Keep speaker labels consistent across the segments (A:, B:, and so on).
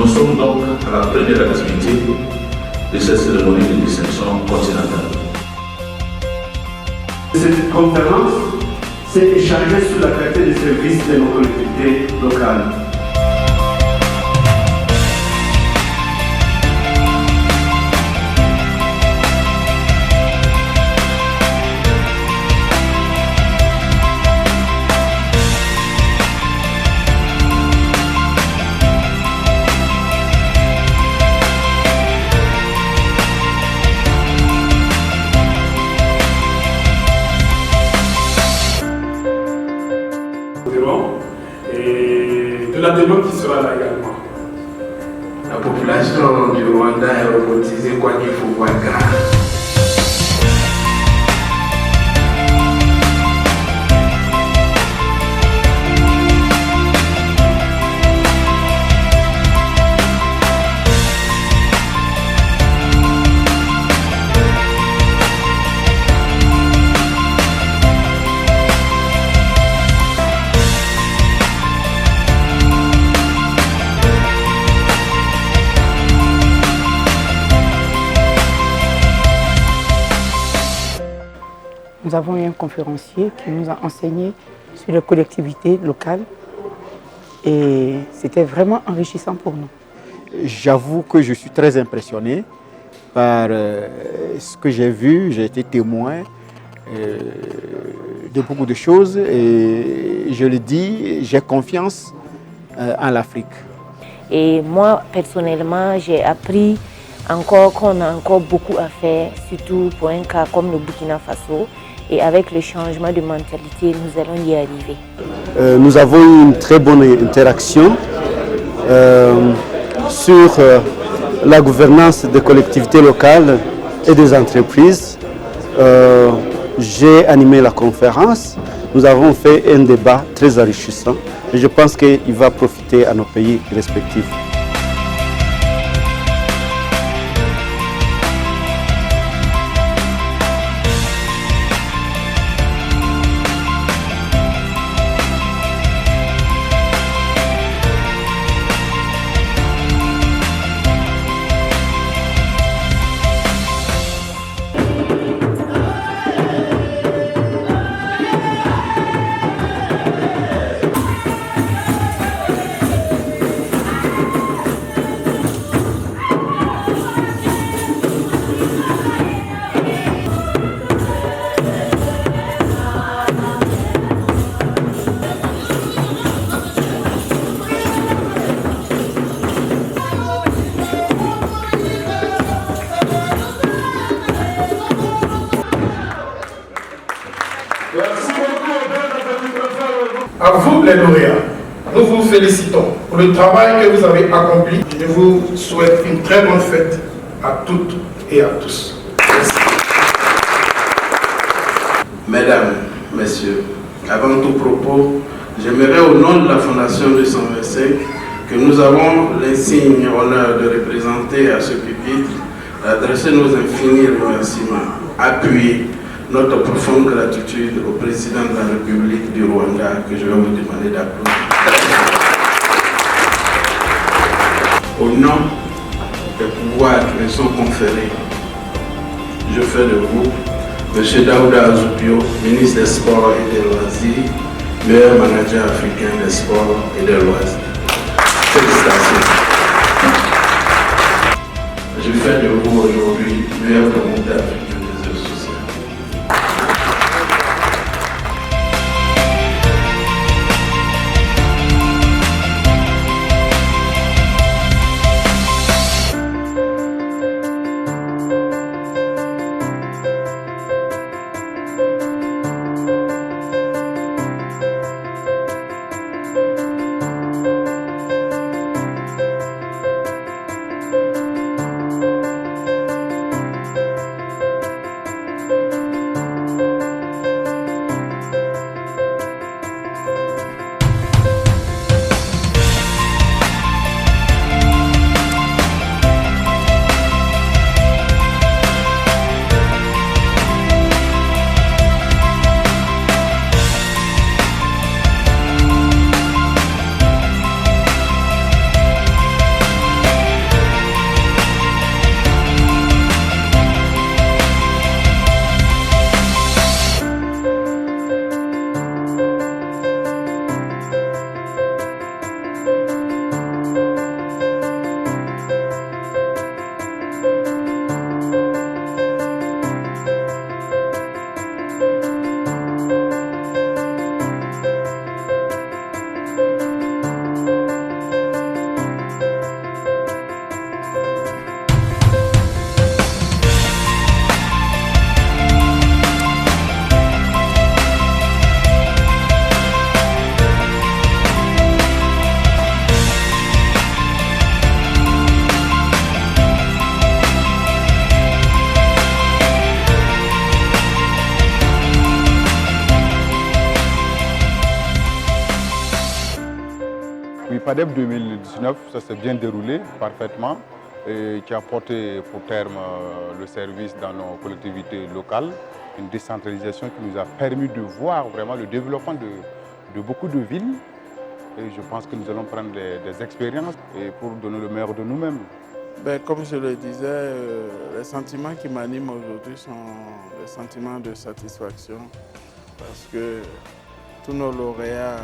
A: Nous sommes donc à la première activité de cette cérémonie de distinction continentale.
B: Cette conférence s'est échangée sur la qualité de service de nos collectivités locales.
C: Et de la demande qui sera là également.
D: La population du Rwanda est robotisée quoi qu'il faut voir grave.
E: Nous avons eu un conférencier qui nous a enseigné sur les collectivités locales et c'était vraiment enrichissant pour nous.
F: J'avoue que je suis très impressionné par ce que j'ai vu. J'ai été témoin de beaucoup de choses et je le dis, j'ai confiance en l'Afrique.
G: Et moi, personnellement, j'ai appris encore qu'on a encore beaucoup à faire, surtout pour un cas comme le Burkina Faso. Et avec le changement de mentalité, nous allons y arriver.
F: Nous avons eu une très bonne interaction sur la gouvernance des collectivités locales et des entreprises. J'ai animé la conférence. Nous avons fait un débat très enrichissant et je pense qu'il va profiter à nos pays respectifs.
C: À vous les lauréats, nous vous félicitons pour le travail que vous avez accompli. Je vous souhaite une très bonne fête à toutes et à tous. Merci.
D: Mesdames, Messieurs, avant tout propos, j'aimerais au nom de la Fondation 225 que nous avons l'insigne honneur de représenter à ce pupitre, d'adresser nos infinis remerciements, appuyer notre profonde gratitude au président de la République du Rwanda que je vais vous demander d'applaudir. Au nom des pouvoirs qui me sont conférés, je fais de vous M. Daouda Azoupio, ministre des Sports et des Loisirs, meilleur manager africain des sports et des loisirs. Félicitations. Je fais de vous aujourd'hui meilleur promoteur africain des œuvres sociales.
H: Oui, PADEP 2019, ça s'est bien déroulé parfaitement et qui a porté pour terme le service dans nos collectivités locales, une décentralisation qui nous a permis de voir vraiment le développement de beaucoup de villes. Et je pense que nous allons prendre des expériences et pour donner le meilleur de nous-mêmes.
D: Comme je le disais, les sentiments qui m'animent aujourd'hui sont des sentiments de satisfaction parce que tous nos lauréats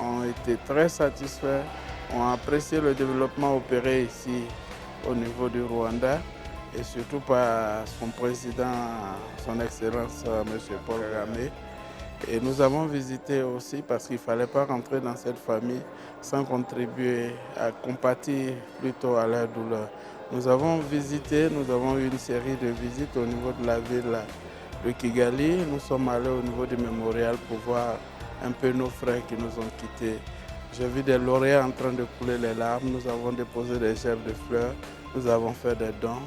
D: ont été très satisfaits, ont apprécié le développement opéré ici au niveau du Rwanda et surtout par son président, son Excellence M. Paul Kagame. Et nous avons visité aussi parce qu'il ne fallait pas rentrer dans cette famille sans contribuer à compatir plutôt à leur douleur. Nous avons visité, nous avons eu une série de visites au niveau de la ville de Kigali. Nous sommes allés au niveau du mémorial pour voir un peu nos frères qui nous ont quittés. J'ai vu des lauréats en train de couler les larmes. Nous avons déposé des gerbes de fleurs, nous avons fait des dons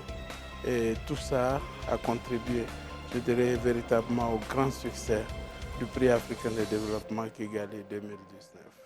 D: et tout ça a contribué, je dirais, véritablement au grand succès du prix africain de développement Kigali 2019.